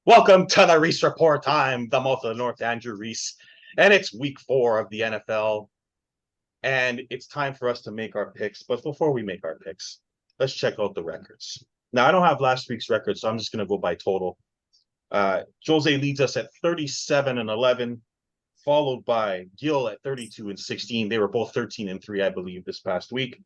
Welcome to the Reese Report. I'm the mouth of the North, Andrew Reese, and it's week 4 of the NFL, and it's time for us to make our picks. But before we make our picks, let's check out the records. Now, I don't have last week's record, so I'm just going to go by total. Jose leads us at 37-11, followed by Gil at 32-16. They were both 13-3, I believe, this past week.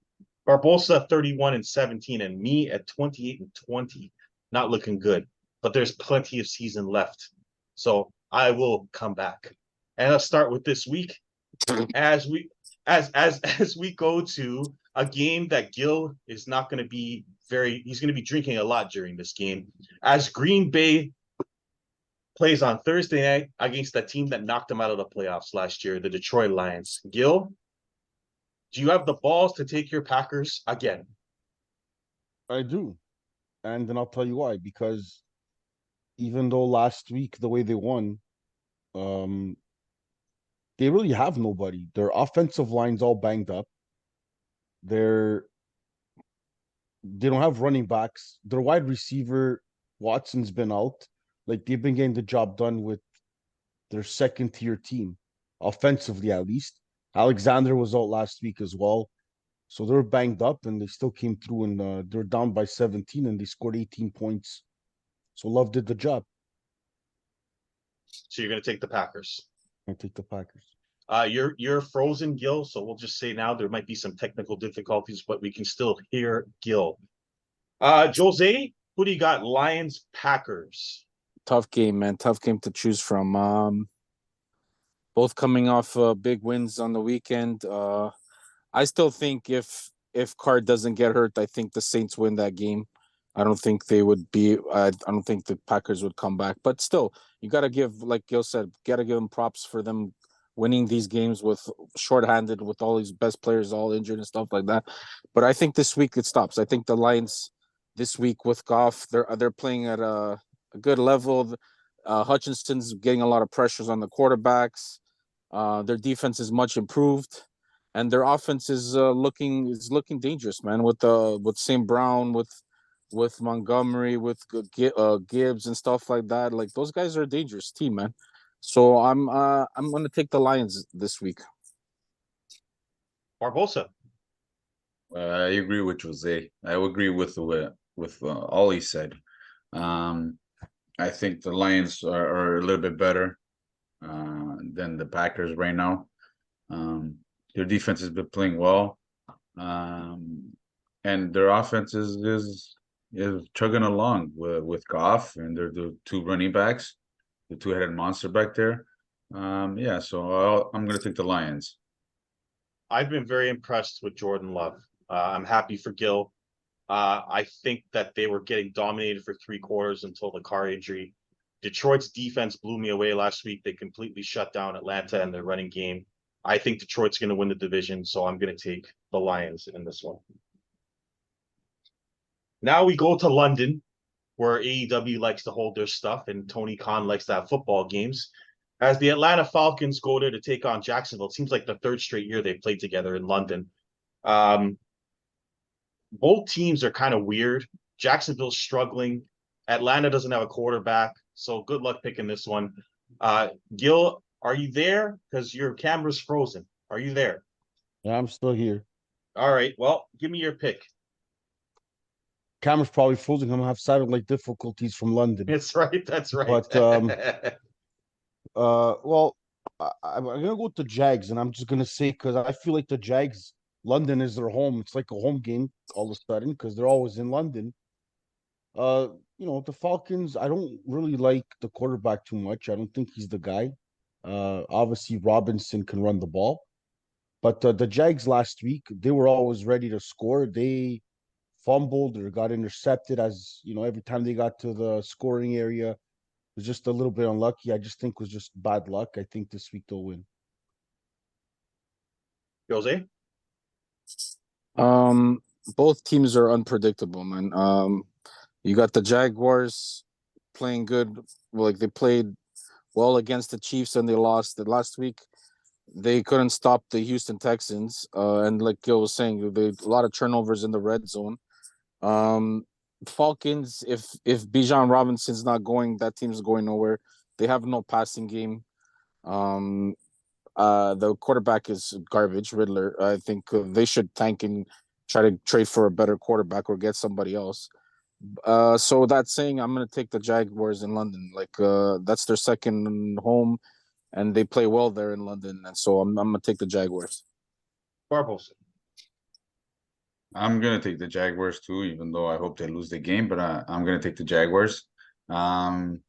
Barbosa 31-17, and me at 28-20. Not looking good, but there's plenty of season left, so I will come back. And let's start with this week as we go to a game that Gil is not going to be he's going to be drinking a lot during this game, as Green Bay plays on Thursday night against the team that knocked them out of the playoffs last year, the Detroit Lions. Gil, do you have the balls to take your Packers again? I do. And then I'll tell you why. Because even though last week the way they won, um, they really have nobody. Their offensive line's all banged up. They're they don't have running backs. Their wide receiver Watson's been out. Like they've been getting the job done with their second tier team, offensively at least. Alexander was out last week as well. So they're banged up and they still came through and they're down by 17 and they scored 18 points. So Love did the job. So you're going to take the Packers. I take the Packers. You're frozen, Gil. So we'll just say now there might be some technical difficulties, but we can still hear Gil. Jose, who do you got? Lions, Packers. Tough game, man. Tough game to choose from. Both coming off big wins on the weekend. I still think if Carr doesn't get hurt, I think the Saints win that game. I don't think they would be. I don't think the Packers would come back. But still, you got to give, like Gil said, got to give them props for them winning these games with shorthanded, with all these best players all injured and stuff like that. But I think this week it stops. I think the Lions this week with Goff, they're playing at a good level. Hutchinson's getting a lot of pressures on the quarterbacks. Their defense is much improved, and their offense is looking dangerous, man. With St. Brown, with Montgomery, with Gibbs and stuff like that. Like those guys are a dangerous team, man. So I'm gonna take the Lions this week. Barbosa. I agree with Jose. I agree with all he said. Um, I think the Lions are a little bit better than the Packers right now. Their defense has been playing well, and their offense is chugging along with Goff and the two running backs, the two-headed monster back there. Yeah, so I'm going to take the Lions. I've been very impressed with Jordan Love. I'm happy for Gil. I think that they were getting dominated for 3 quarters until the Carr injury. Detroit's defense blew me away last week. They completely shut down Atlanta and their running game. I think Detroit's going to win the division, so I'm going to take the Lions in this one. Now we go to London, where AEW likes to hold their stuff and Tony Khan likes to have football games. As the Atlanta Falcons go there to take on Jacksonville, it seems like the 3rd straight year they've played together in London. Both teams are kind of weird. Jacksonville's struggling. Atlanta doesn't have a quarterback, so good luck picking this one. Gil, are you there? Because your camera's frozen. Are you there? Yeah, I'm still here. All right. Well, give me your pick. Camera's probably frozen. I'm gonna have satellite difficulties from London. That's right. That's right. But well, I'm gonna go with the Jags, and I'm just gonna say because I feel like the Jags, London is their home. It's like a home game all of a sudden because they're always in London. The Falcons, I don't really like the quarterback too much. I don't think he's the guy. Obviously Robinson can run the ball, but the Jags last week, they were always ready to score. They fumbled or got intercepted as, every time they got to the scoring area, it was just a little bit unlucky. I just think it was just bad luck. I think this week they'll win. Jose? Both teams are unpredictable, man. You got the Jaguars playing good. Like they played well against the Chiefs and they lost. The last week they couldn't stop the Houston Texans. And like Gil was saying, they a lot of turnovers in the red zone. Falcons, if Bijan Robinson's not going, that team's going nowhere. They have no passing game. Um, the quarterback is garbage, Riddler. I think they should tank and try to trade for a better quarterback or get somebody else. So that's saying I'm gonna take the Jaguars in London. Like that's their second home, and they play well there in London, and so I'm gonna take the Jaguars. Barbosa. I'm gonna take the Jaguars too, even though I hope they lose the game, but I'm gonna take the Jaguars. Um,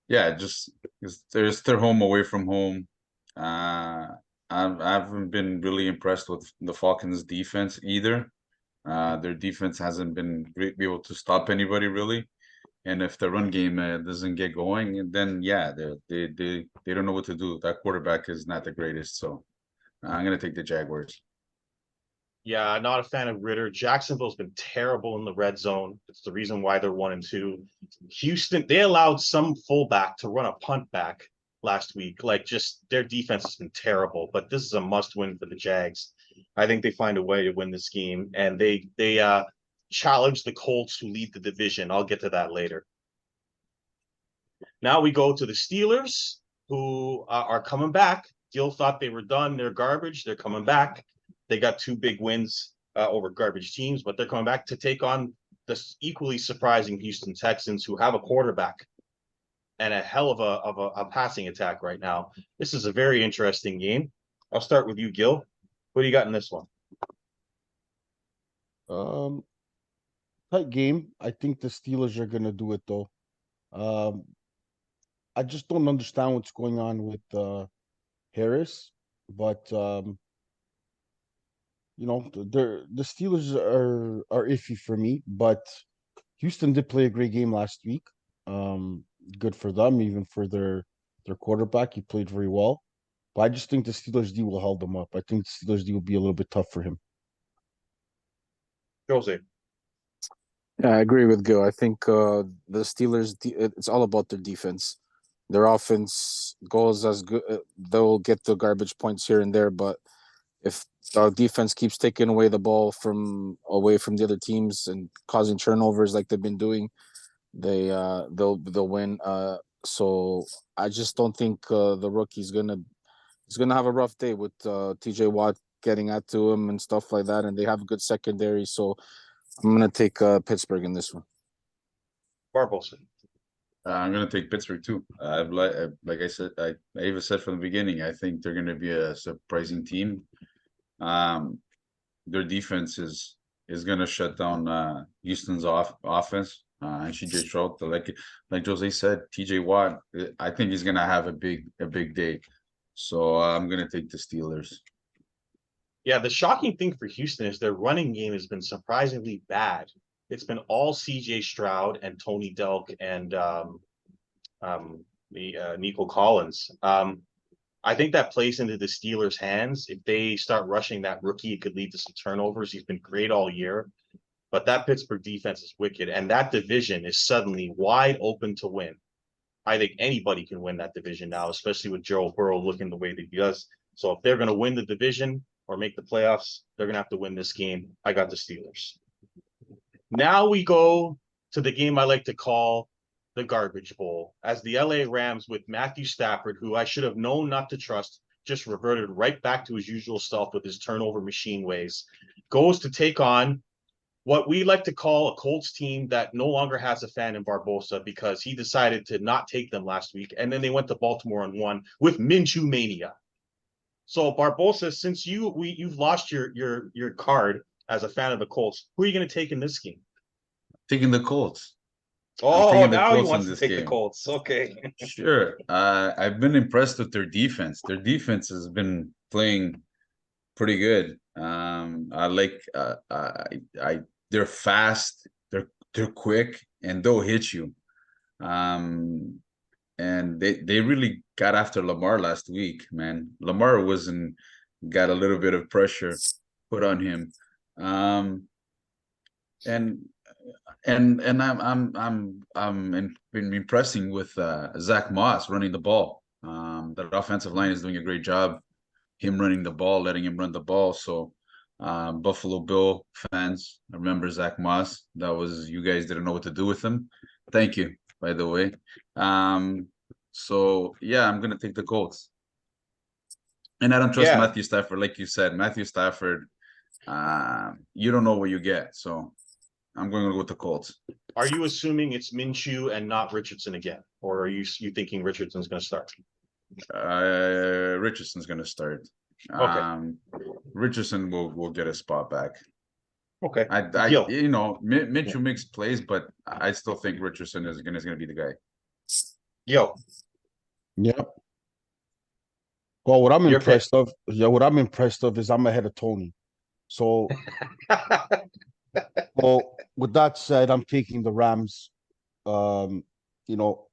yeah, just because there's their home away from home. I haven't been really impressed with the Falcons' defense either. Their defense hasn't been be able to stop anybody really, and if the run game doesn't get going, then yeah, they don't know what to do. That quarterback is not the greatest, so I'm gonna take the Jaguars. Yeah, not a fan of Ritter. Jacksonville's been terrible in the red zone. It's the reason why they're 1-2. Houston, they allowed some fullback to run a punt back last week. Like, just their defense has been terrible. But this is a must-win for the Jags. I think they find a way to win this game, and they challenge the Colts who lead the division. I'll get to that later. Now we go to the Steelers, who are coming back. Gil thought they were done. They're garbage. They're coming back. They got two big wins over garbage teams, but they're coming back to take on the equally surprising Houston Texans, who have a quarterback and a hell of a passing attack right now. This is a very interesting game. I'll start with you, Gil. What do you got in this one? Um, Tight game. I think the Steelers are gonna do it though. Um, I just don't understand what's going on with Harris, but the Steelers are iffy for me. But Houston did play a great game last week. Good for them, even for their quarterback. He played very well. But I just think the Steelers D will hold them up. I think the Steelers D will be a little bit tough for him. Jose. Yeah, I agree with Gil. I think the Steelers, it's all about their defense. Their offense goes as good. They'll get the garbage points here and there, but if our defense keeps taking away the ball from away from the other teams and causing turnovers like they've been doing, they'll win. So I just don't think the rookie's gonna have a rough day with TJ Watt getting at to him and stuff like that, and they have a good secondary. So I'm gonna take Pittsburgh in this one. Barbosa. I'm gonna take Pittsburgh too. Like I said, I even said from the beginning, I think they're gonna be a surprising team. Their defense is gonna shut down Houston's offense. And CJ Stroud, like Jose said, TJ Watt, I think he's gonna have a big day. So I'm gonna take the Steelers. Yeah, the shocking thing for Houston is their running game has been surprisingly bad. It's been all CJ Stroud and Tony Delk and Nico Collins. I think that plays into the Steelers' hands. If they start rushing that rookie, it could lead to some turnovers. He's been great all year, but that Pittsburgh defense is wicked, and that division is suddenly wide open to win. I think anybody can win that division now, especially with Joe Burrow looking the way that he does. So if they're going to win the division or make the playoffs, they're going to have to win this game. I got the Steelers. Now we go to the game I like to call the Garbage Bowl, as the LA Rams with Matthew Stafford, who I should have known not to trust, just reverted right back to his usual self with his turnover machine ways, goes to take on what we like to call a Colts team that no longer has a fan in Barbosa because he decided to not take them last week, and then they went to Baltimore and won with Minshew mania. So Barbosa, since you've lost your card as a fan of the Colts, who are you going to take in this game? Taking the Colts. Oh, now he wants to take the Colts. Okay. Sure. I've been impressed with their defense. Their defense has been playing pretty good. I like they're fast, they're quick, and they'll hit you. And they really got after Lamar last week, man. Lamar got a little bit of pressure put on him. And I'm been impressing with Zach Moss running the ball. That offensive line is doing a great job. Him running the ball, letting him run the ball. So Buffalo Bill fans, I remember Zach Moss. That was, you guys didn't know what to do with him. Thank you, by the way. So yeah, I'm gonna take the Colts. And I don't trust Yeah. Matthew Stafford, like you said. Matthew Stafford, you don't know what you get. So I'm going to go with the Colts. Are you assuming it's Minshew and not Richardson again, or are you thinking Richardson's going to start? Richardson's going to start. Okay. Richardson will get a spot back. Okay. Gil. You know, Minshew makes plays, but I still think Richardson is going to be the guy. Yo, Yep. Well, what I'm Your impressed of, what I'm impressed of is I'm ahead of Tony. So, well, with that said, I'm taking the Rams. You know,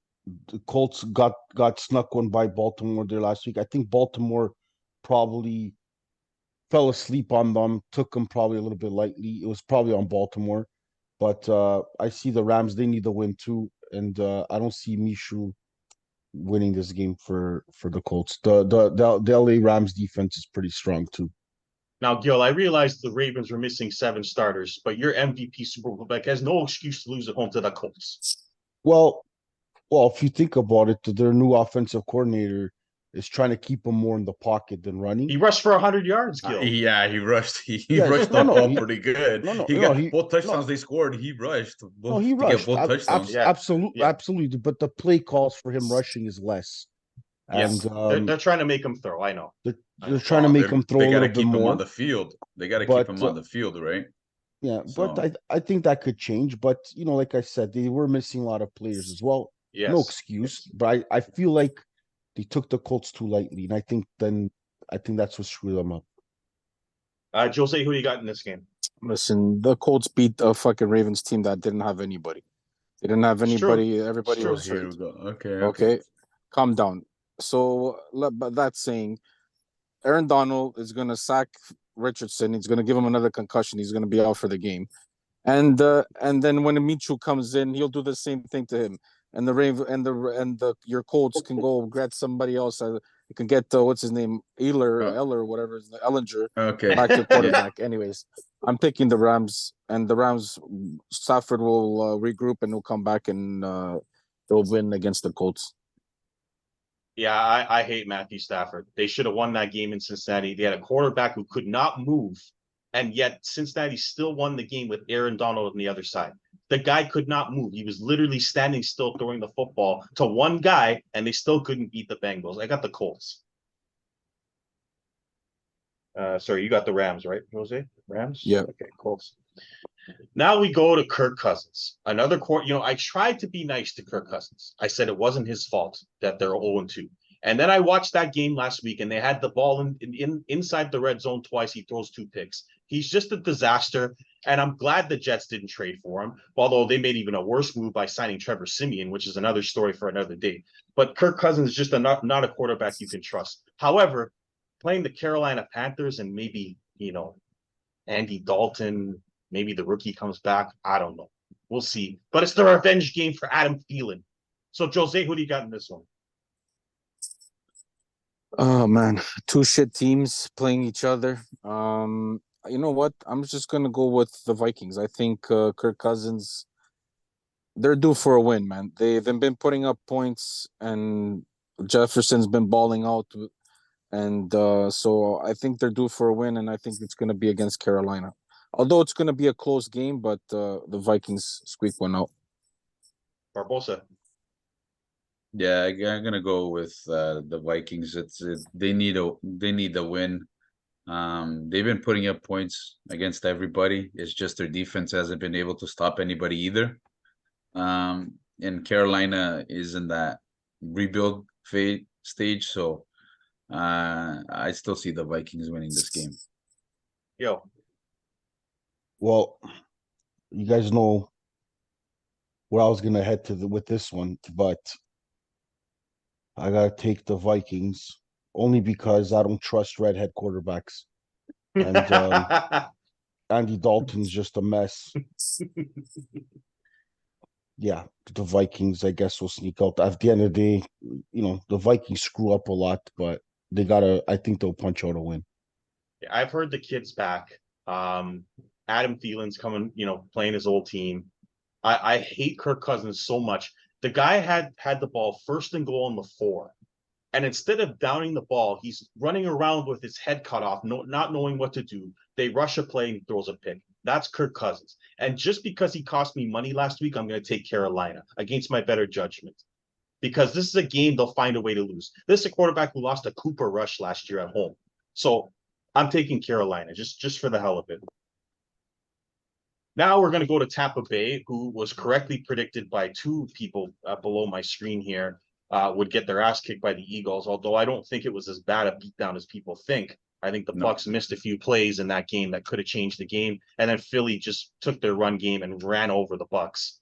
the Colts got snuck one by Baltimore there last week. I think Baltimore probably fell asleep on them, took them probably a little bit lightly. It was probably on Baltimore, but I see the Rams. They need the win too, and I don't see Mishu winning this game for the Colts. The LA Rams defense is pretty strong too. now, Gil, I realized the Ravens were missing 7 starters, but your MVP Super Bowl back has no excuse to lose at home to the Colts. Well, if you think about it, their new offensive coordinator is trying to keep them more in the pocket than running. He rushed for 100 yards, Gil. Yeah, he rushed. He Yes, rushed no, the no, ball he- pretty good. no, no, He no, got he- both touchdowns no. they scored. He rushed No, he to get rushed. both touchdowns. Yeah. Absolutely, Yeah. absolutely. But the play calls for him rushing is less. Yes. And They're trying to make him throw. I know. they're trying to make him throw They a got to little bit keep him more. on the field. They got to But, keep him on the field, right? Yeah, So- but I think that could change. But like I said, they were missing a lot of players as well. Yes. No excuse. But I feel like they took the Colts too lightly, and I think that's what screwed them up. Jose, who do you got in this game? Listen, the Colts beat a fucking Ravens team that didn't have anybody. They didn't have It's true. anybody. Everybody It's true. was Here hurt. we go. Okay. Okay, calm down. So, but that's saying Aaron Donald is going to sack Richardson. He's going to give him another concussion. He's going to be out for the game. And then when Minshew comes in, he'll do the same thing to him. And the your Colts can go get somebody else. You can get what's his name, Eller, whatever his name, Ellinger, Okay. back to quarterback. Anyways, I'm picking the Rams, and the Rams. Stafford will regroup and he'll come back and they'll win against the Colts. Yeah, I hate Matthew Stafford. They should have won that game in Cincinnati. They had a quarterback who could not move, and yet Cincinnati still won the game with Aaron Donald on the other side. The guy could not move. He was literally standing still throwing the football to one guy, and they still couldn't beat the Bengals. I got the Colts. Sorry, you got the Rams, right, Jose? Rams? Yeah. Okay, Colts. Now we go to Kirk Cousins. Another court, I tried to be nice to Kirk Cousins. I said it wasn't his fault that they're 0-2. And then I watched that game last week, and they had the ball inside the red zone twice. He throws 2 picks. He's just a disaster, and I'm glad the Jets didn't trade for him, although they made even a worse move by signing Trevor Siemian, which is another story for another day. But Kirk Cousins is just not a quarterback you can trust. However, playing the Carolina Panthers and maybe, Andy Dalton, maybe the rookie comes back. I don't know. We'll see. But it's the revenge game for Adam Thielen. So, Jose, who do you got in this one? Oh man, 2 shit teams playing each other. You know what? I'm just gonna go with the Vikings. I think Kirk Cousins, they're due for a win, man. They've been putting up points, and Jefferson's been balling out, and so I think they're due for a win, and I think it's gonna be against Carolina. Although it's gonna be a close game, but the Vikings squeak one out. Barbosa. Yeah, I'm gonna go with the Vikings. They need a win. They've been putting up points against everybody. It's just their defense hasn't been able to stop anybody either. And Carolina is in that rebuild phase stage, so I still see the Vikings winning this game. Yo. Well, you guys know where I was gonna head with this one, but I gotta take the Vikings only because I don't trust redhead quarterbacks. And Andy Dalton's just a mess. Yeah, the Vikings, I guess, will sneak out. At the end of the day, the Vikings screw up a lot, but I think they'll punch out a win. I've heard the kid's back. Adam Thielen's coming, playing his old team. I hate Kirk Cousins so much. The guy had the ball first and goal on the 4. And instead of downing the ball, he's running around with his head cut off, not knowing what to do. They rush a play and he throws a pick. That's Kirk Cousins. And just because he cost me money last week, I'm going to take Carolina against my better judgment. Because this is a game they'll find a way to lose. This is a quarterback who lost a Cooper Rush last year at home. So I'm taking Carolina just for the hell of it. Now we're going to go to Tampa Bay, who was correctly predicted by 2 people below my screen here. Would get their ass kicked by the Eagles, although I don't think it was as bad a beatdown as people think. I think the Bucs missed a few plays in that game that could have changed the game, and then Philly just took their run game and ran over the Bucs.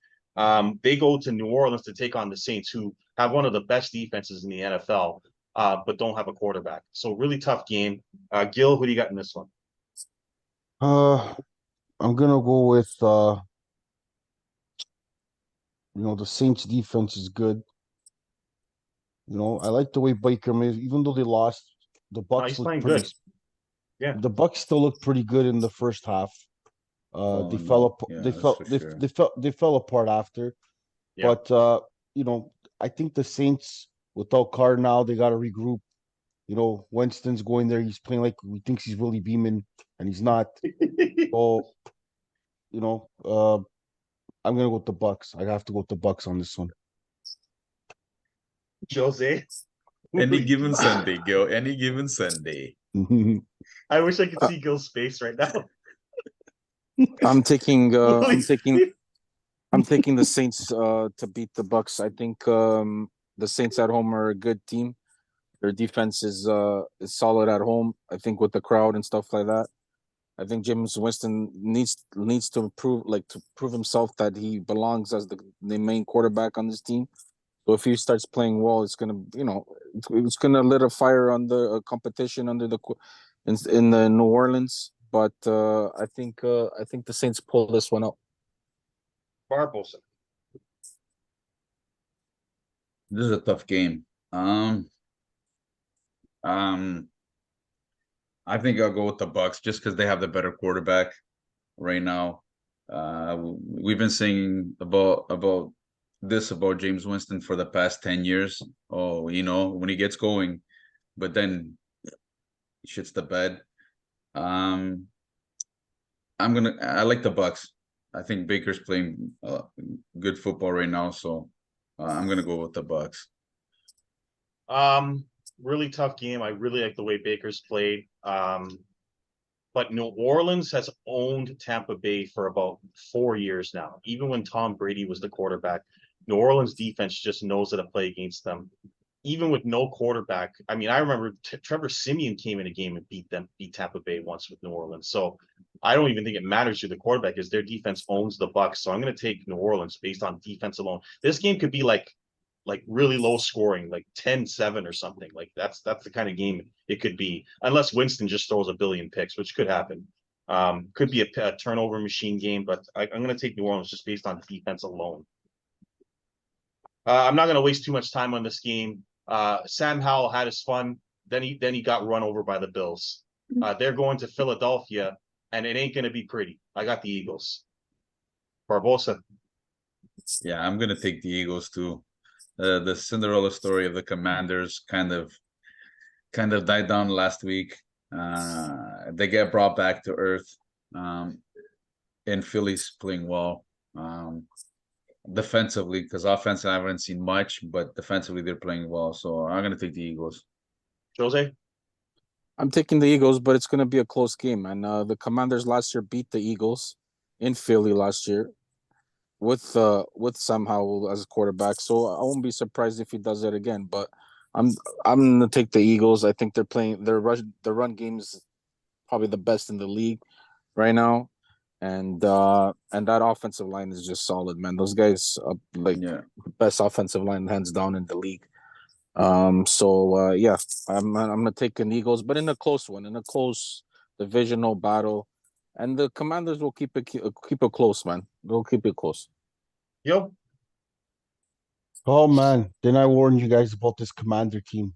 They go to New Orleans to take on the Saints, who have one of the best defenses in the NFL, but don't have a quarterback. So really tough game. Gil, who do you got in this one? I'm gonna go with the Saints defense is good. I like the way Baker made, even though they lost, the Bucs He's look playing pretty good. Yeah. The Bucs still look pretty good in the first half. They fell apart after. Yeah. But I think the Saints, without Carr now, they gotta regroup. Winston's going there, he's playing like he thinks he's really beaming, and he's not. So, I'm gonna go with the Bucs. I have to go with the Bucs on this one. Jose. Any given Sunday, Gil. Any given Sunday. I wish I could see Gil's face right now. I'm taking the Saints to beat the Bucs. I think the Saints at home are a good team. Their defense is solid at home. I think with the crowd and stuff like that. I think James Winston needs to prove himself that he belongs as the main quarterback on this team. So if he starts playing well, it's gonna lit a fire on the competition in the New Orleans. But I think the Saints pull this one out. Barbosa. This is a tough game. I think I'll go with the Bucs just because they have the better quarterback right now. We've been saying about James Winston for the past 10 years. Oh, when he gets going, but then he shits the bed. I like the Bucs. I think Baker's playing good football right now, so I'm gonna go with the Bucs. Really tough game. I really like the way Baker's played. But New Orleans has owned Tampa Bay for about 4 years now. Even when Tom Brady was the quarterback, New Orleans defense just knows how to play against them. Even with no quarterback, I mean, I remember Trevor Siemian came in a game and beat Tampa Bay once with New Orleans. So I don't even think it matters who the quarterback is. Their defense owns the Bucs. So I'm going to take New Orleans based on defense alone. This game could be like really low scoring, like 10-7 or something. Like that's the kind of game it could be, unless Winston just throws a billion picks, which could happen. Could be a turnover machine game, but I'm going to take New Orleans just based on defense alone. I'm not going to waste too much time on this game. Sam Howell had his fun. Then he got run over by the Bills. They're going to Philadelphia, and it ain't going to be pretty. I got the Eagles. Barbosa. Yeah, I'm going to take the Eagles too. The Cinderella story of the Commanders kind of died down last week. They get brought back to earth. And Philly's playing well. Defensively, because offensively I haven't seen much, but defensively they're playing well. So I'm gonna take the Eagles. Jose? I'm taking the Eagles, but it's gonna be a close game. And the Commanders last year beat the Eagles in Philly last year with Sam Howell as a quarterback. So I won't be surprised if he does it again. But I'm gonna take the Eagles. I think they're playing their run game is probably the best in the league right now. And that offensive line is just solid, man. Those guys are best offensive line hands down in the league. I'm gonna take an Eagles, but in a close one, in a close divisional battle, and the Commanders will keep it close, man. They'll keep it close. Yo. Oh man, didn't I warn you guys about this Commander team?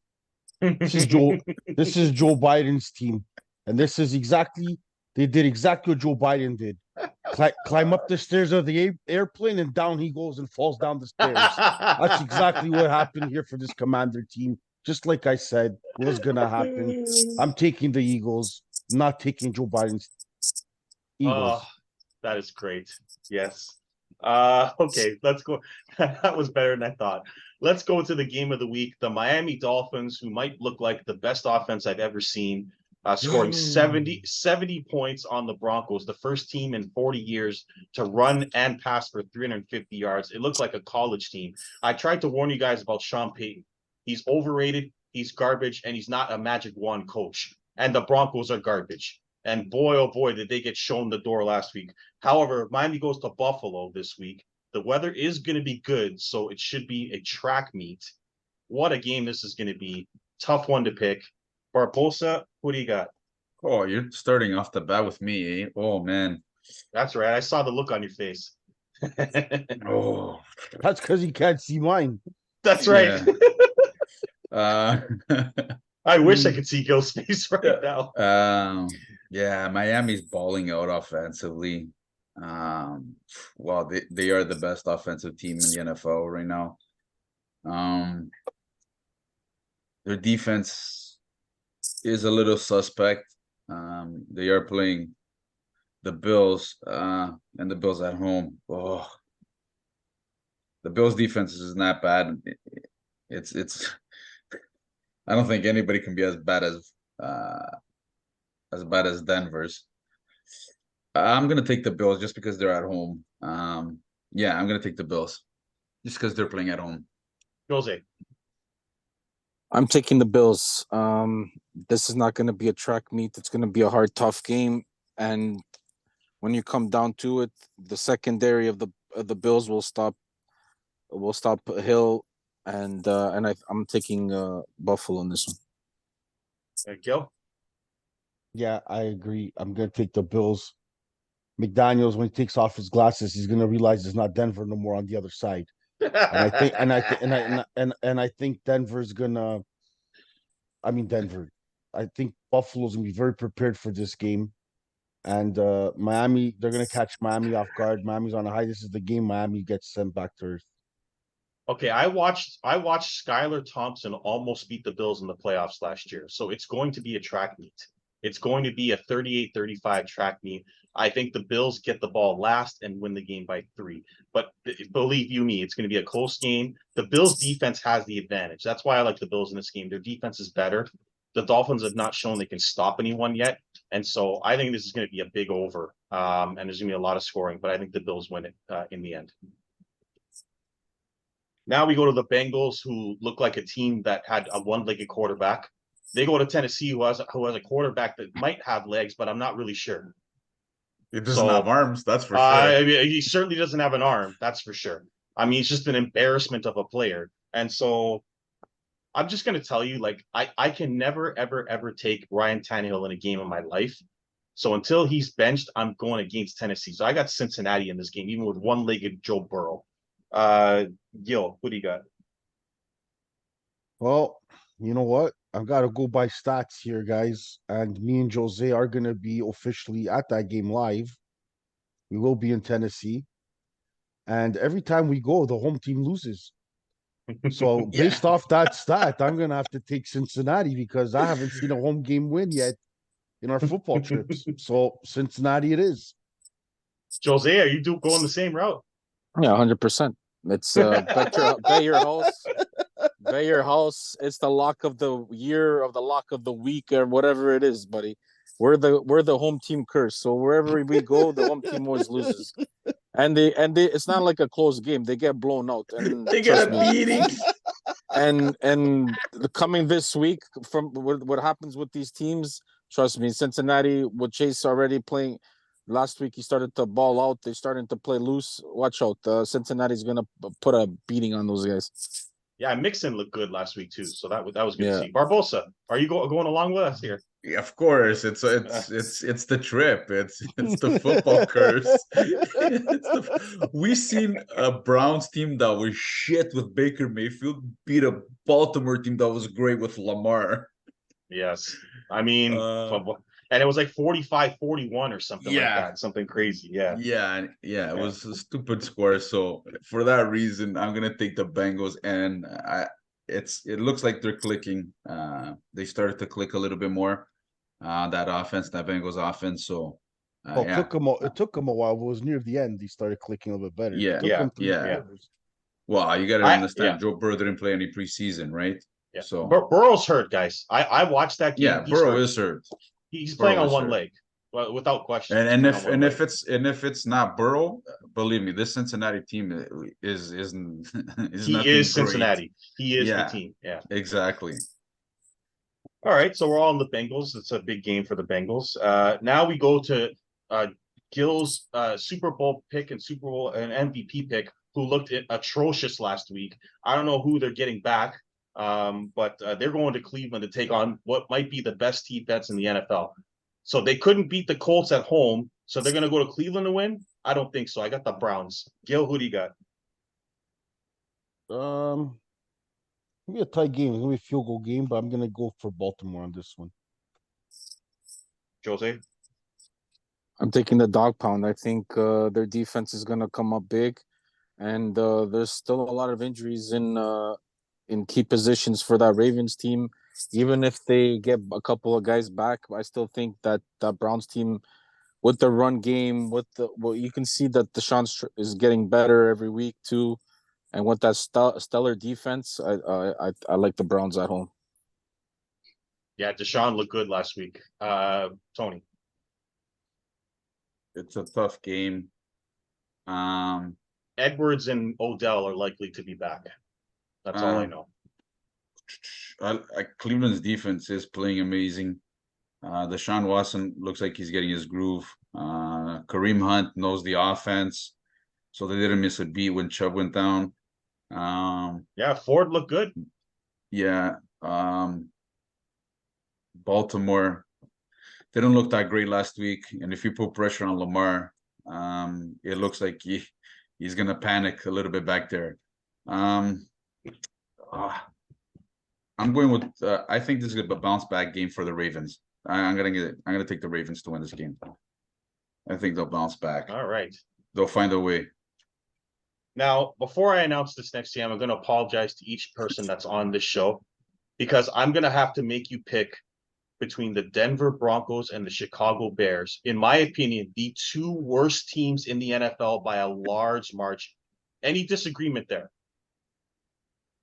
This is Joe Biden's team, and this is exactly They did exactly what Joe Biden did. Climb up the stairs of the airplane and down he goes and falls down the stairs. That's exactly what happened here for this Commander team. Just like I said was gonna happen. I'm taking the Eagles, not taking Joe Biden's Eagles. Oh, that is great. Yes. Okay, let's go. That was better than I thought. Let's go to the game of the week. The Miami Dolphins, who might look like the best offense I've ever seen, scoring 70 points on the Broncos, the first team in 40 years to run and pass for 350 yards. It looked like a college team. I tried to warn you guys about Sean Payton. He's overrated, he's garbage, and he's not a Magic Wand coach. And the Broncos are garbage. And boy, oh boy, did they get shown the door last week. However, Miami goes to Buffalo this week. The weather is going to be good, so it should be a track meet. What a game this is going to be. Tough one to pick. Barbosa, what do you got? Oh, you're starting off the bat with me, eh? Oh man. That's right. I saw the look on your face. Oh. That's because he can't see mine. That's right. Yeah. I wish I could see Gil's face right now. Yeah, Miami's balling out offensively. Well, they are the best offensive team in the NFL right now. Their defense is a little suspect. They are playing the Bills, and the Bills at home. Oh, the Bills defense is not bad. It's I don't think anybody can be as bad as Denver's. I'm gonna take the Bills just because they're at home. Yeah, I'm gonna take the Bills just because they're playing at home. Jose. I'm taking the Bills. This is not going to be a track meet. It's going to be a hard, tough game. And when you come down to it, the secondary of the Bills will stop Hill, and I'm taking Buffalo in this one. Gil? Yeah, I agree. I'm gonna take the Bills. McDaniels, when he takes off his glasses, he's gonna realize it's not Denver no more on the other side. And I think Denver's gonna. I mean Denver. I think Buffalo's gonna be very prepared for this game, and Miami. They're gonna catch Miami off guard. Miami's on a high. This is the game Miami gets sent back to earth. Okay, I watched Skylar Thompson almost beat the Bills in the playoffs last year. So it's going to be a track meet. It's going to be a 38-35 track meet. I think the Bills get the ball last and win the game by 3. But believe you me, it's going to be a close game. The Bills defense has the advantage. That's why I like the Bills in this game. Their defense is better. The Dolphins have not shown they can stop anyone yet. And so I think this is going to be a big over. And there's going to be a lot of scoring, but I think the Bills win it in the end. Now we go to the Bengals, who look like a team that had a one-legged quarterback. They go to Tennessee, who has a quarterback that might have legs, but I'm not really sure. He doesn't have arms, that's for sure. I mean, he certainly doesn't have an arm, that's for sure. I mean, he's just an embarrassment of a player. And so I'm just going to tell you, like, I can never, ever, ever take Ryan Tannehill in a game in my life. So until he's benched, I'm going against Tennessee. So I got Cincinnati in this game, even with one-legged Joe Burrow. Gil, what do you got? Well, you know what? I've got to go by stats here, guys. And me and Jose are going to be officially at that game live. We will be in Tennessee. And every time we go, the home team loses. So based off that stat, I'm going to have to take Cincinnati because I haven't seen a home game win yet in our football trips. So Cincinnati it is. Jose, are you going the same route? Yeah, 100%. It's bet your house. Bet your house. It's the lock of the year, of the lock of the week, or whatever it is, buddy. We're the home team curse. So wherever we go, the home team always loses. And it's not like a close game. They get blown out. And they get a beating. And coming this week, from what happens with these teams, trust me, Cincinnati with Chase already playing. Last week he started to ball out. They're starting to play loose. Watch out. Cincinnati's gonna put a beating on those guys. Yeah, Mixon looked good last week too, so that was good to see. Barbosa, are you going along with us here? Yeah, of course. It's the trip. It's the football curse. We've seen a Browns team that was shit with Baker Mayfield beat a Baltimore team that was great with Lamar. Yes, I mean, And it was like 45-41 or something like Yeah. that. Something crazy. Yeah. Yeah, it was a stupid score. So for that reason, I'm gonna take the Bengals, and it looks like they're clicking. They started to click a little bit more. That offense, that Bengals offense. So, Well, yeah, it took them a while, but it was near the end. He started clicking a little bit better. Yeah, It took yeah, them three yeah. quarters. Well, you got to Yeah. understand, Joe Burrow didn't play any preseason, right? Yeah. So, Burrow's hurt, guys. I watched that game. yeah, He's Burrow hurt. is hurt. He's playing Burrow on is one hurt. leg. Well, without question. And he's and playing if on one and leg. if it's not Burrow, believe me, this Cincinnati team is He nothing is great. Cincinnati. He is the Yeah. team. Yeah. Exactly. All right, so we're all in the Bengals. It's a big game for the Bengals. Now we go to Gil's Super Bowl pick and Super Bowl and MVP pick, who looked atrocious last week. I don't know who they're getting back, but they're going to Cleveland to take on what might be the best defense in the NFL. So they couldn't beat the Colts at home, so they're going to go to Cleveland to win? I don't think so. I got the Browns. Gil, who do you got? It'll be a tight game. It's gonna be a field goal game, but I'm gonna go for Baltimore on this one. Jose? I'm taking the dog pound. I think their defense is gonna come up big, and there's still a lot of injuries in key positions for that Ravens team. Even if they get a couple of guys back, I still think that that Browns team, with the run game, you can see that Deshaun is getting better every week too, and with that stellar defense, I like the Browns at home. Yeah, Deshaun looked good last week. Tony? It's a tough game. Edwards and Odell are likely to be back. That's all I know. Cleveland's defense is playing amazing. Deshaun Watson looks like he's getting his groove. Kareem Hunt knows the offense, so they didn't miss a beat when Chubb went down. Yeah, Ford looked good. Yeah. Baltimore didn't look that great last week, and if you put pressure on Lamar, it looks like he's gonna panic a little bit back there. I'm going with. I think this is a bounce back game for the Ravens. I'm gonna take the Ravens to win this game. I think they'll bounce back. All right. They'll find a way. Now, before I announce this next game, I'm going to apologize to each person that's on this show, because I'm going to have to make you pick between the Denver Broncos and the Chicago Bears. In my opinion, the two worst teams in the NFL by a large margin. Any disagreement there?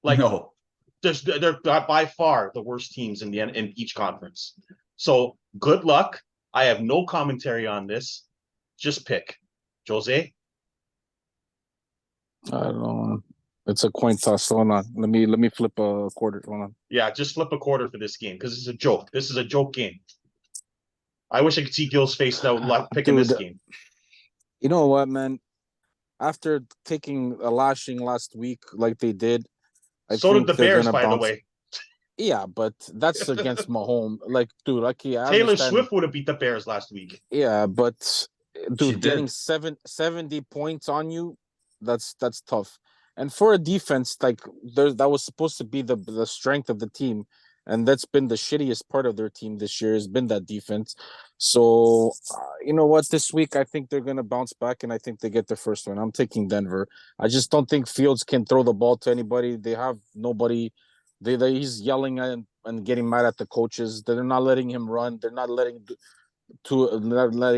Like, No. they're by far the worst teams in each conference. So good luck. I have no commentary on this. Just pick. Jose? I don't know. It's a coin toss. Hold on. Let me flip a quarter. Hold on. Yeah, just flip a quarter for this game because it's a joke. This is a joke game. I wish I could see Gil's face now picking this game. You know what, man? After taking a lashing last week like they did, So did the Bears, by the way. Yeah, but that's against Mahomes. Like, dude, okay, I Taylor understand. Swift would have beat the Bears last week. Yeah, but dude, getting did. 70 points on you, that's tough. And for a defense, like that was supposed to be the strength of the team, and that's been the shittiest part of their team this year has been that defense. So you know what? This week I think they're gonna bounce back, and I think they get their first win. I'm taking Denver. I just don't think Fields can throw the ball to anybody. They have nobody. He's yelling and getting mad at the coaches. They're not letting him run. They're not letting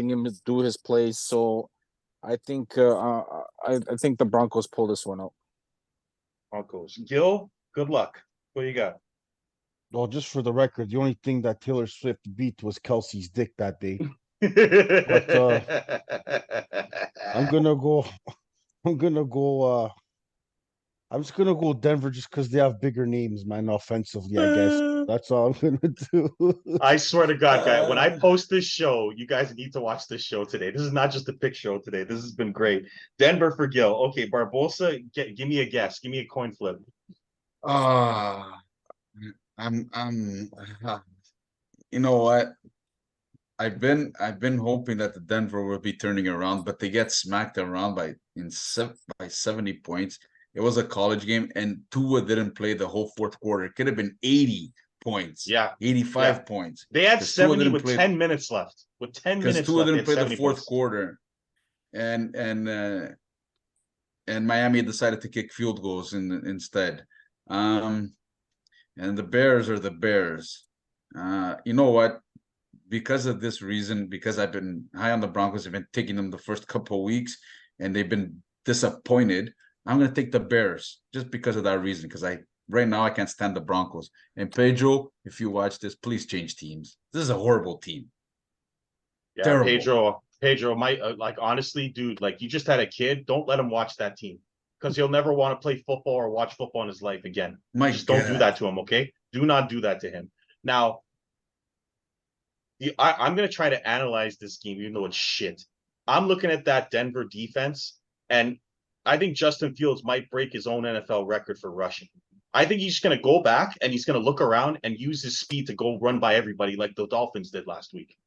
him do his plays. So I think I think the Broncos pull this one out. Broncos. Gil, good luck. What do you got? Well, just for the record, the only thing that Taylor Swift beat was Kelsey's dick that day. I'm gonna go. I'm just gonna go Denver just because they have bigger names, man. Offensively, I guess that's all I'm gonna do. I swear to God, guys, when I post this show, you guys need to watch this show today. This is not just a pick show today. This has been great. Denver for Gil. Okay, Barbosa, give me a guess. Give me a coin flip. I'm you know what? I've been hoping that the Denver will be turning around, but they get smacked around by 70 points. It was a college game, and Tua didn't play the whole fourth quarter. It could have been 80 points. Yeah. 85 points. They had 'Cause two of 70 them with played- 10 minutes left. With 10 Because minutes two of left, they them had played the 70 fourth points. quarter, and Miami decided to kick field goals instead. And the Bears are the Bears. You know what? Because of this reason, because I've been high on the Broncos, I've been taking them the first couple of weeks, and they've been disappointed. I'm gonna take the Bears just because of that reason. Because right now I can't stand the Broncos. And Pedro, if you watch this, please change teams. This is a horrible team. Yeah, Terrible. Pedro might like honestly, dude. Like you just had a kid. Don't let him watch that team because he'll never want to play football or watch football in his life again. My Just don't do God. that to him, okay? Do not do that to him. Now, I'm gonna try to analyze this game, even though it's shit. I'm looking at that Denver defense, and I think Justin Fields might break his own NFL record for rushing. I think he's going to go back and he's going to look around and use his speed to go run by everybody like the Dolphins did last week.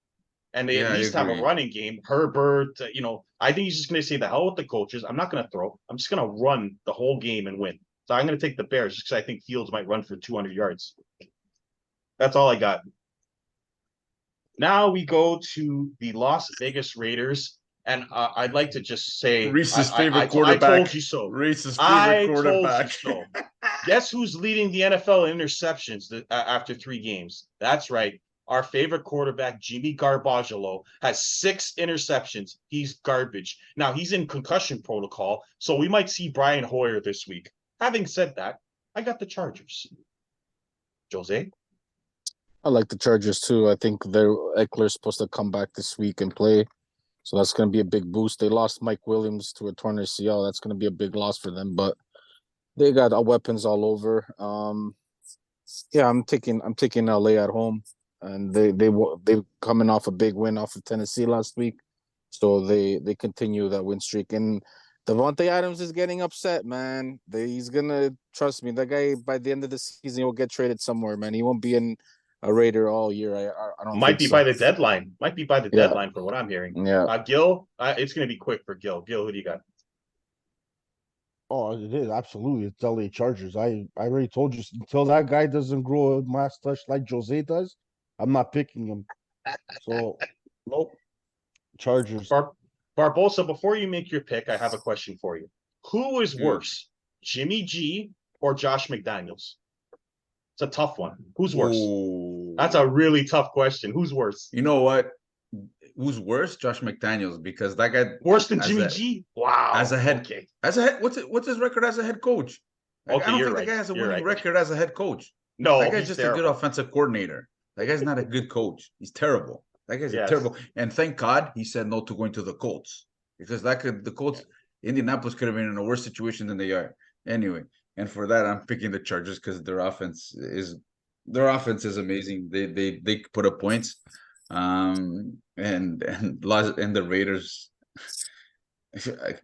And they Yeah, at I least have a agree. running game. Herbert, I think he's just going to say the hell with the coaches. I'm not going to throw. I'm just going to run the whole game and win. So I'm going to take the Bears just because I think Fields might run for 200 yards. That's all I got. Now we go to the Las Vegas Raiders. And I'd like to just say, Reese's favorite I quarterback. told you so. Reese's favorite I told quarterback. you so. Guess who's leading the NFL in interceptions after 3 games? That's right. Our favorite quarterback, Jimmy Garbaggio, has 6 interceptions. He's garbage. Now, he's in concussion protocol, so we might see Brian Hoyer this week. Having said that, I got the Chargers. Jose? I like the Chargers too. I think Eckler's supposed to come back this week and play. So that's going to be a big boost. They lost Mike Williams to a torn ACL. That's going to be a big loss for them, but they got weapons all over. Yeah, I'm taking LA at home, and they coming off a big win off of Tennessee last week, so they continue that win streak. And Devontae Adams is getting upset, man. He's gonna trust me. That guy by the end of the season he'll get traded somewhere, man. He won't be in a Raider all year. I don't Might think be so. by the deadline. Might be by the Yeah. deadline for what I'm hearing. Yeah. Gil, it's going to be quick for Gil. Gil, who do you got? Oh, it is absolutely. It's LA Chargers. I already told you until that guy doesn't grow a mustache like Jose does, I'm not picking him. So, nope. Chargers. Barbosa, before you make your pick, I have a question for you. Who is worse, Jimmy G or Josh McDaniels? It's a tough one. Who's worse? Ooh. That's a really tough question. Who's worse? You know what? Who's worse? Josh McDaniels, because that guy Worse than as Jimmy a- G? Wow. as a head Okay. what's his record as a head coach? Like, Okay, I don't you're think right. the guy has a You're winning right. record as a head coach. No, That guy's he's just a terrible. good offensive coordinator. That guy's not a good coach. He's terrible. That guy's Yes. terrible. And thank God he said no to going to the Colts, because the Colts, Indianapolis could have been in a worse situation than they are. Anyway, and for that, I'm picking the Chargers because their offense is amazing. They put up points, and the Raiders.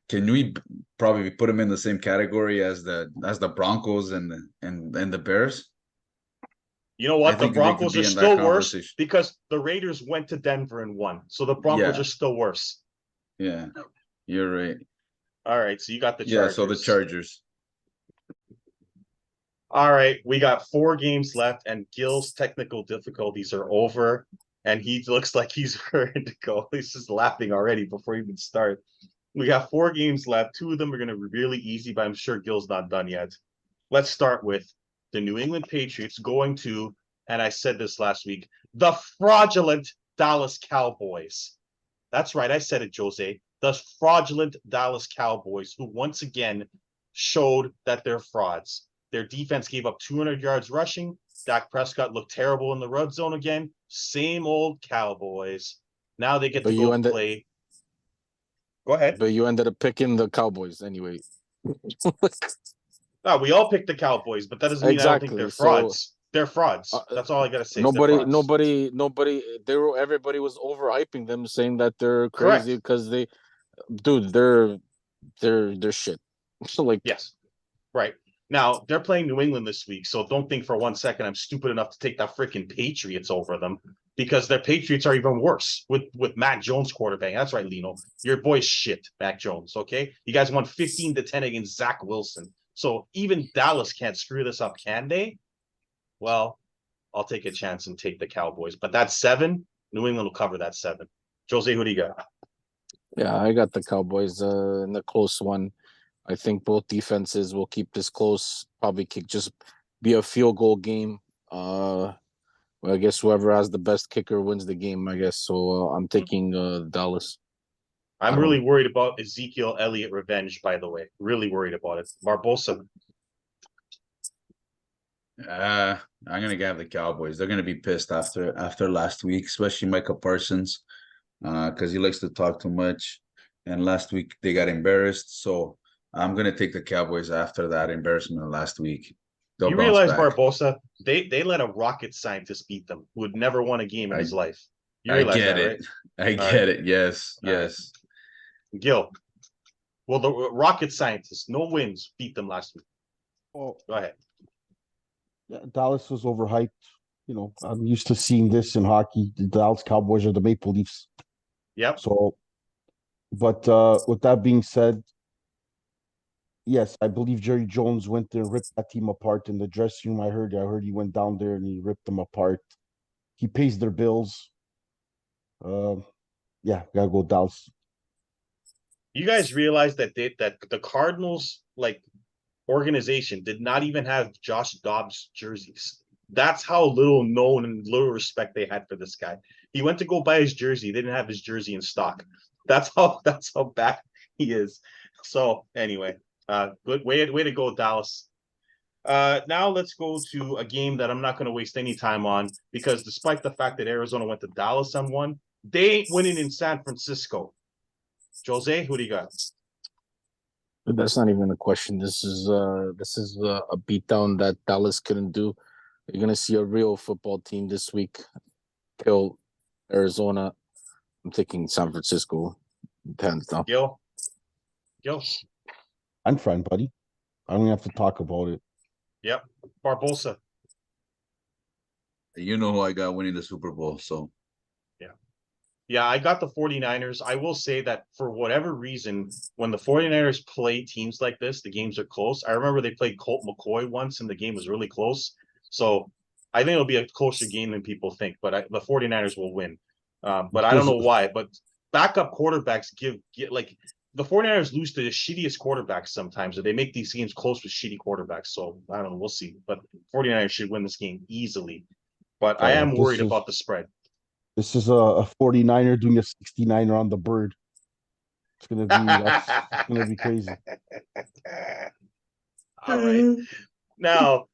Can we probably put them in the same category as the Broncos and the Bears? You know I what? The think they could Broncos be are in that still worse conversation. because the Raiders went to Denver and won. So the Broncos Yeah. are still worse. Yeah, you're right. All right, so you got the Yeah, Chargers. so the Chargers. All right, we got 4 games left, and Gil's technical difficulties are over, and he looks like he's ready to go. He's just laughing already before we even start. We got 4 games left. 2 of them are going to be really easy, but I'm sure Gil's not done yet. Let's start with the New England Patriots going to, and I said this last week, the fraudulent Dallas Cowboys. That's right, I said it, Jose. The fraudulent Dallas Cowboys, who once again showed that they're frauds. Their defense gave up 200 yards rushing. Dak Prescott looked terrible in the red zone again. Same old Cowboys. Now they get to go play. Go ahead. But you ended up picking the Cowboys anyway. No, we all picked the Cowboys, but that doesn't mean I don't think they're frauds. They're frauds. That's all I gotta say. Nobody. Everybody was overhyping them, saying that they're crazy because they're shit. So like, yes, right. Now they're playing New England this week, so don't think for 1 second I'm stupid enough to take that freaking Patriots over them, because their Patriots are even worse with Mac Jones quarterback. That's right, Lino. Your boy's shit, Mac Jones. Okay, you guys won 15-10 against Zach Wilson. So even Dallas can't screw this up, can they? Well, I'll take a chance and take the Cowboys. But that's 7. New England will cover that 7. Jose, who do you got? Yeah, I got the Cowboys in the close one. I think both defenses will keep this close. Probably kick just be a field goal game. Well, I guess whoever has the best kicker wins the game. I guess so. I'm taking Dallas. I'm really worried about Ezekiel Elliott revenge. By the way, really worried about it. Barbosa. I'm gonna have the Cowboys. They're gonna be pissed after last week, especially Micah Parsons, because he likes to talk too much. And last week they got embarrassed, so I'm gonna take the Cowboys after that embarrassment last week. They'll You bounce realize, back. Barbosa, they let a rocket scientist beat them who had never won a game in his life. You I realize get that, it. right? I get it. Yes, All right. yes. Gil. Well, the rocket scientist, no wins, beat them last week. Well, Go ahead. yeah, Dallas was overhyped. You know, I'm used to seeing this in hockey. The Dallas Cowboys are the Maple Leafs. Yep. So, but with that being said, yes, I believe Jerry Jones went there and ripped that team apart in the dressing room. I heard he went down there and he ripped them apart. He pays their bills. Yeah, gotta go Dallas. You guys realize that that the Cardinals organization did not even have Josh Dobbs jerseys. That's how little known and little respect they had for this guy. He went to go buy his jersey. They didn't have his jersey in stock. That's how bad he is. So anyway, good way to go, Dallas. Now let's go to a game that I'm not going to waste any time on because despite the fact that Arizona went to Dallas and won, they ain't winning in San Francisco. Jose, who do you got? That's not even a question. This is a beatdown that Dallas couldn't do. You're gonna see a real football team this week kill Arizona. I'm taking San Francisco hands down. Gil. I'm fine, buddy. I don't even have to talk about it. Yep. Barbosa. You know who I got winning the Super Bowl, so Yeah, I got the 49ers. I will say that for whatever reason, when the 49ers play teams like this, the games are close. I remember they played Colt McCoy once and the game was really close. So I think it'll be a closer game than people think, but the 49ers will win. But I don't know why. But backup quarterbacks get like the 49ers lose to the shittiest quarterbacks sometimes, or they make these games close with shitty quarterbacks. So I don't know. We'll see. But 49ers should win this game easily. But I am worried about the spread. This is a 49er doing a 69er on the bird. It's gonna be crazy. All right. Now,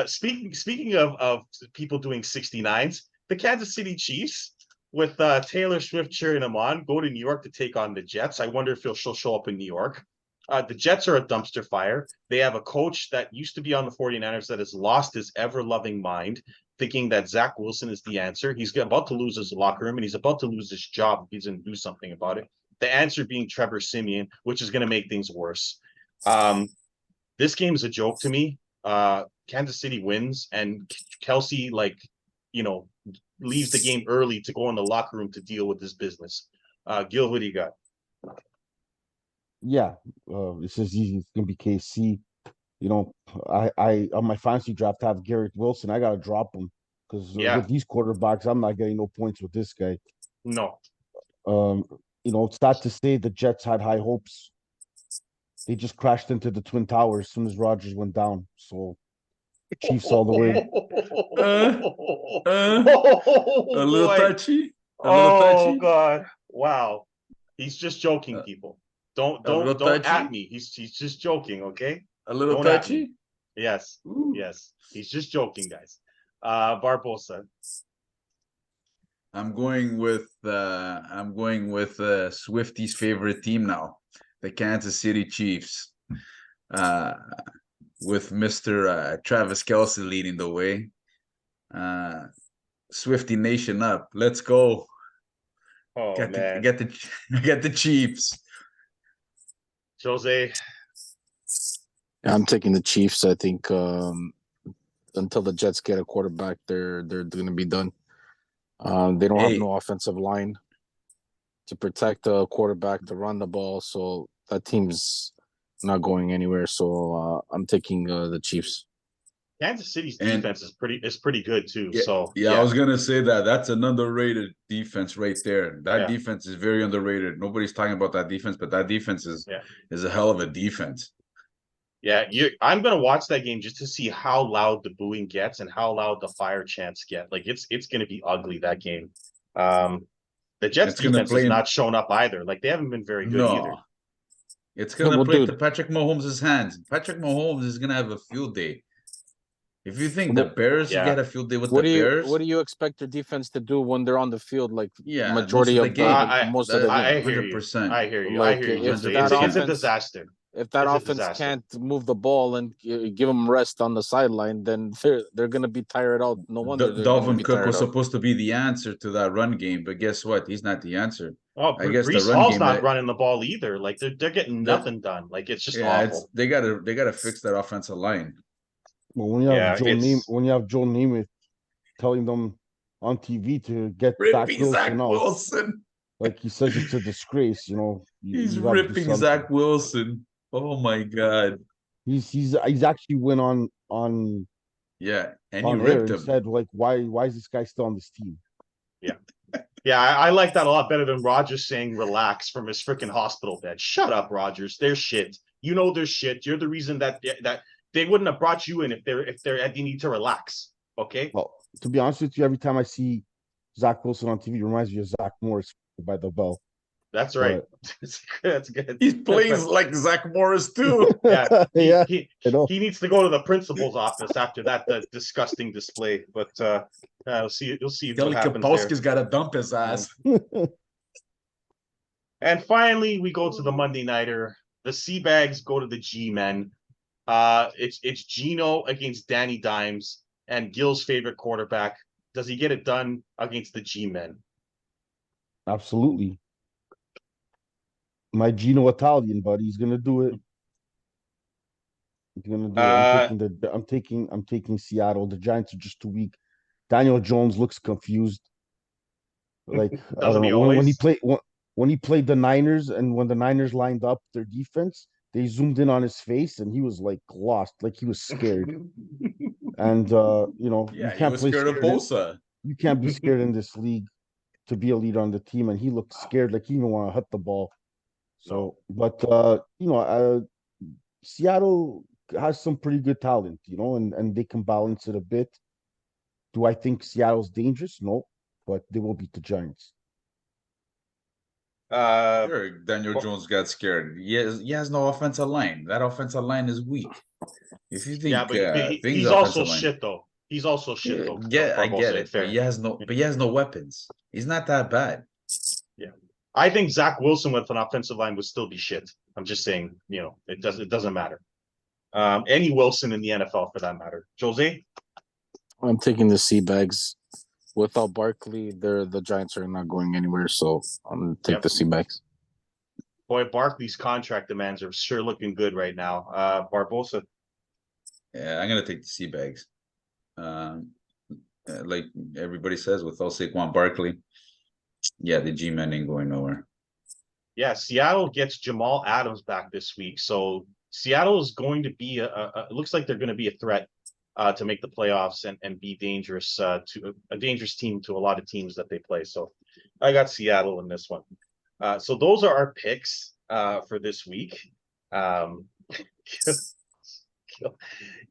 speaking of people doing 69s, the Kansas City Chiefs with Taylor Swift cheering them on go to New York to take on the Jets. I wonder if she'll show up in New York. The Jets are a dumpster fire. They have a coach that used to be on the 49ers that has lost his ever-loving mind, thinking that Zach Wilson is the answer. He's about to lose his locker room, and he's about to lose his job if he doesn't do something about it. The answer being Trevor Siemian, which is going to make things worse. This game is a joke to me. Kansas City wins, and Kelsey, leaves the game early to go in the locker room to deal with this business. Gil, what do you got? Yeah, this is easy. It's gonna be KC. You know, I on my fantasy draft I have Garrett Wilson. I gotta drop him because with these quarterbacks, I'm not getting no points with this guy. No. It's sad to say the Jets had high hopes. They just crashed into the Twin Towers as soon as Rodgers went down. So Chiefs all the way. A little touchy. Oh God! Wow, he's just joking, people. Don't at me. He's just joking, okay? A little don't touchy. Yes, yes. He's just joking, guys. Barbosa. I'm going with Swifty's favorite team now, the Kansas City Chiefs. With Mr. Travis Kelce leading the way. Swifty Nation up. Let's go. Oh man. Get the Chiefs. Jose. I'm taking the Chiefs. I think until the Jets get a quarterback, they're going to be done. They don't have no offensive line to protect the quarterback to run the ball, so that team's not going anywhere. So I'm taking the Chiefs. Kansas City's And- defense is pretty good too. Yeah, So yeah, I was gonna say that. That's an underrated defense right there. That Yeah. defense is very underrated. Nobody's talking about that defense, but that defense Yeah. is a hell of a defense. Yeah, I'm gonna watch that game just to see how loud the booing gets and how loud the fire chants get. Like it's gonna be ugly, that game. The Jets It's gonna defense has play in- not shown up either. Like they haven't been very good either. No, it's gonna well, play dude. to Patrick Mahomes' hands. Patrick Mahomes is gonna have a field day. If you think the Well, Bears yeah. get a field day with What the do you Bears, what do you expect their defense to do when they're on the field? Like yeah, majority most of of the game. most of the I game. hear you. 100%. I hear you. Like, I hear you. if It's, that it's a offense- disaster. If that It's a offense disaster. can't move the ball and give them rest on the sideline, then they're gonna be tired out. No wonder they're gonna Dalvin be Cook tired was out. supposed to be the answer to that run game, but guess what? He's not the answer. Oh, I guess the Brees run Hall's game not that- running the ball either. Like they're getting nothing done. Like it's just Yeah, it's awful. they gotta fix that offensive line. Well, when you have Yeah, when you have Joe Namath telling them on TV to get Zach Ripping Zach Wilson out, Wilson. like he says it's a disgrace, you know. He's you gotta do ripping something. Zach Wilson. Oh my god. He's actually went on Yeah, and he on air ripped and him. said like, why is this guy still on this team? Yeah, I like that a lot better than Rogers saying relax from his freaking hospital bed. Shut up, Rogers. They're shit. You know they're shit. You're the reason that they wouldn't have brought you in if they need to relax. Okay. Well, to be honest with you, every time I see Zach Wilson on TV, it reminds me of Zach Morris by the Bell. That's right. That's good. He plays like Zach Morris too. Yeah, yeah, he I know. needs to go to the principal's office after that disgusting display. But you'll see what Kelly happens there. Kapowski's got to dump his ass. And finally, we go to the Monday nighter. The Seabags go to the G-Men. It's Gino against Danny Dimes and Gil's favorite quarterback. Does he get it done against the G-Men? Absolutely. My Gino Italian buddy, he's gonna do it. He's gonna do it. I'm taking Seattle. The Giants are just too weak. Daniel Jones looks confused. Like I Doesn't don't he know, when he always? played the Niners, and when the Niners lined up their defense, they zoomed in on his face and he was like lost, like he was scared. And you know, Yeah, you he can't was play scared of scared in- Bosa. you can't be scared in this league to be a leader on the team, and he looked scared, like he even want to hit the ball. So, but you know, Seattle has some pretty good talent, you know, and they can balance it a bit. Do I think Seattle's dangerous? No, but they will beat the Giants. Sure, Daniel well- Jones got scared. He has no offensive line. That offensive line is weak. If you think, Yeah, but things he's also offensive line- shit though. He's also shit though. Yeah, I Barbosa, get it's it. But fair. he has no weapons. He's not that bad. I think Zach Wilson with an offensive line would still be shit. I'm just saying, you know, it doesn't matter. Any Wilson in the NFL for that matter. Jose? I'm taking the Seabags. Without Barkley, the Giants are not going anywhere. So I'm gonna take Yep. the Seabags. Boy, Barkley's contract demands are sure looking good right now. Barbosa. Yeah, I'm gonna take the Seabags. Like everybody says, without Saquon Barkley, yeah, the G-men ain't going nowhere. Yeah, Seattle gets Jamal Adams back this week. So Seattle is going to be it looks like they're going to be a threat to make the playoffs and be dangerous to a dangerous team to a lot of teams that they play. So I got Seattle in this one. So those are our picks for this week.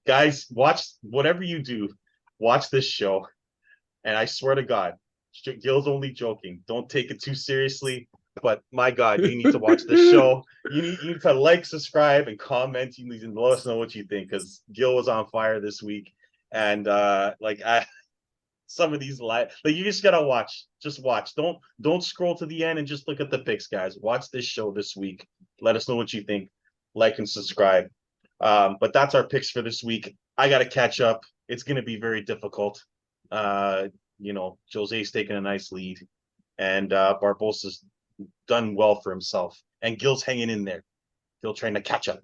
Guys, watch whatever you do, watch this show. And I swear to God, Gil's only joking. Don't take it too seriously. But my God, you need to watch this show. You need to like, subscribe, and comment. You need to let us know what you think, because Gil was on fire this week. And some of these like you just gotta watch. Just watch. Don't scroll to the end and just look at the picks, guys. Watch this show this week. Let us know what you think. Like and subscribe. But that's our picks for this week. I gotta catch up. It's gonna be very difficult. You know, Jose's taking a nice lead, and Barbosa's done well for himself, and Gil's hanging in there. Gil trying to catch up,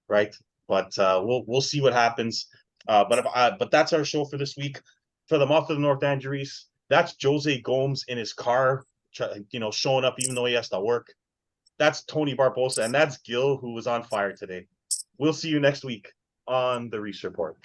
right? But we'll see what happens. But that's our show for this week. For the month of the North Angeles, that's Jose Gomes in his car, you know, showing up even though he has to work. That's Tony Barbosa, and that's Gil, who was on fire today. We'll see you next week on the Reese Report.